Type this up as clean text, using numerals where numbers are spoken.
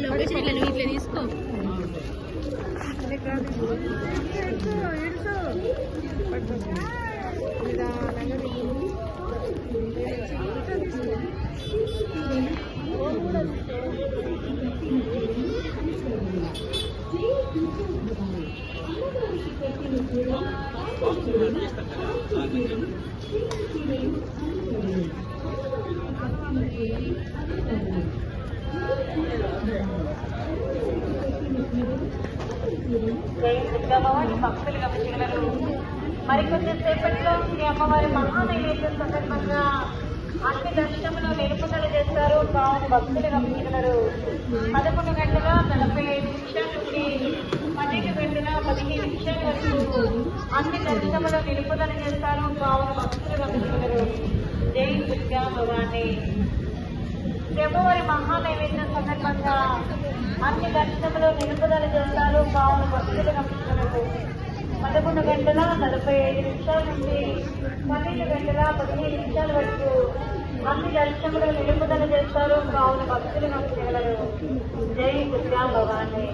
Location ఇట్లా నువ్వు ఇట్లా తీసుకో. భక్తులు గమనించగలరు. మరికొంచెం సేపట్లో శ్రీ అమ్మవారి మహానైవేద్యం సందర్భంగా అన్ని దర్శనంలో నిలుపుదల చేస్తారు. కావున భక్తులు గమనించగలరు. 11:45 నుండి 12:15 వరకు అన్ని దర్శనంలో నిలుపుదల చేస్తారు. కావున భక్తులు గమనించగలరు. జై దుర్గా భవాని. అమ్మవారి మహానైవేద్యం సందర్భంగా అన్ని దర్శనంలో నిలుపుదల చేస్తారు. కావున భక్తులు గమనించగలరు. 11:45 నుండి 12:15 వరకు అన్ని దర్శనంలో నిలుపుదల చేస్తారు. కావున భక్తులు గమనించగలరు. జై దుర్గా భవాని.